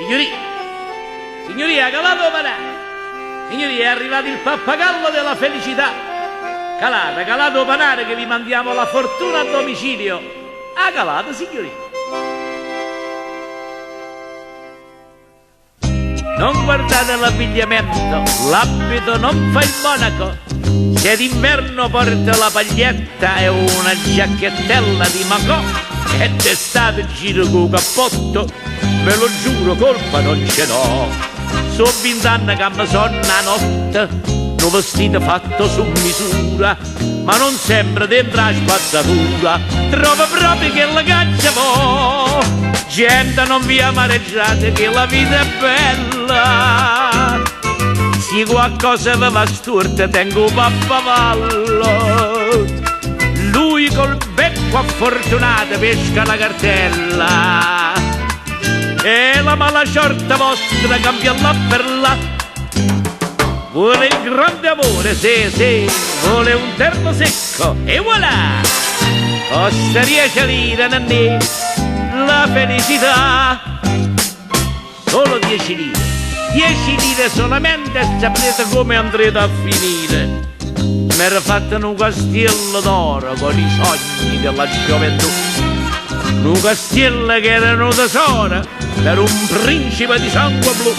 Signori, signori, ha calato panare. Signori, è arrivato il pappagallo della felicità. Calato panare che vi mandiamo la fortuna a domicilio. Ha calato, signori. Non guardate l'abbigliamento, l'abito non fa il monaco. Se d'inverno porta la paglietta e una giacchettella di macò, e d'estate giro con cappotto, ve lo giuro colpa non ce n'ho. So 20 anni che mi sonna notte, un vestito fatto su misura, ma non sempre dentro la spazzatura. Trovo proprio che la caccia vo'. Gente, non vi amareggiate che la vita è bella. Se qualcosa vi va storta tengo un pappavallo. Lui col becco affortunato pesca la cartella. E la mala sorte vostra cambia là per là. Vuole il grande amore, sì, vuole un terno secco, e voilà! Costa 10 lire, nanni, la felicità. Solo 10 lire, 10 lire solamente, e sapete come andrete a finire. Mi ero fatto un castello d'oro con i sogni della gioventù. Un castello che era un tesoro per un principe di sangue blu.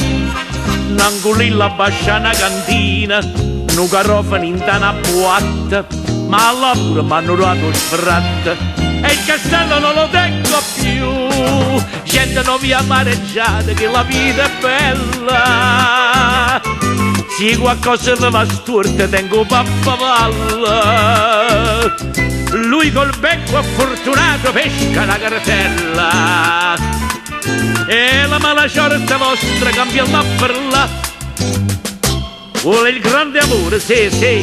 N'angolilla bascia una cantina, un garofano in una boatta, ma al lavoro m'hanno dato sfratto e il castello non lo tengo più. Gente, non vi amareggiate che la vita è bella. Se qualcosa vi va storta tengo un pappavallo. Lui col becco affortunato pesca la cartella. E la mala sorte vostra cambia là per là. Vuole il grande amore, sì,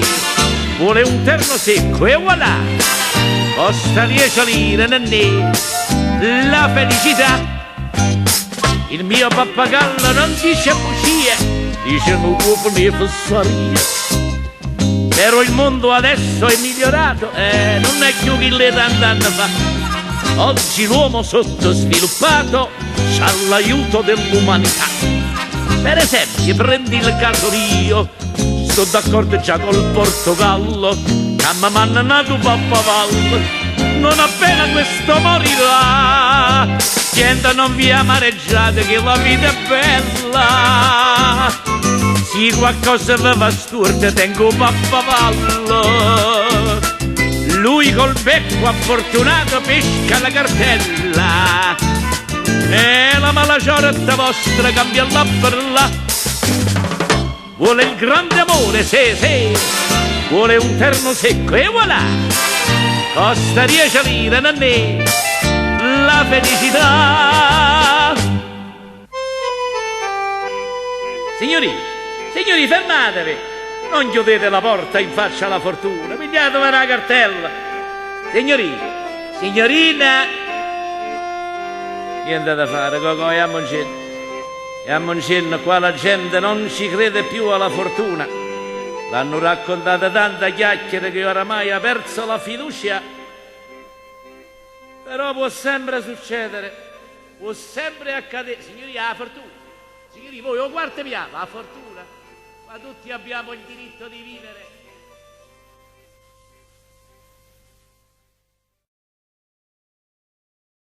vuole un terno secco, e voilà! Costa 10 lire, nanni, la felicità. Il mio pappagallo non dice bugie, dice non può ne fesseria. Però il mondo adesso è migliorato, non è più che le tante anni fa. Oggi l'uomo sottosviluppato c'ha l'aiuto dell'umanità. Per esempio, prendi il caso mio, sto d'accordo già col Portogallo, che mi hanno nato pappavallo, non appena questo morirà. Gente, non vi amareggiate che la vita è bella. Se qualcosa vi va storta tengo un pappavallo. Lui col becco affortunato pesca la cartella. E la mala sorte vostra cambia là per là. Vuole il grande amore, sì, vuole un terno secco, e voilà! Costa 10 lire, nanni, la felicità. Signori, fermatevi! Non chiudete la porta in faccia alla fortuna, pigliatevi la cartella. Signorina, niente da fare, Cocò, e a cenno, qua la gente non ci crede più alla fortuna. L'hanno raccontata tanta chiacchiere che oramai ha perso la fiducia. Però può sempre succedere, può sempre accadere. Signori, la fortuna. Signori, voi o quarto piano, la fortuna. Ma tutti abbiamo il diritto di vivere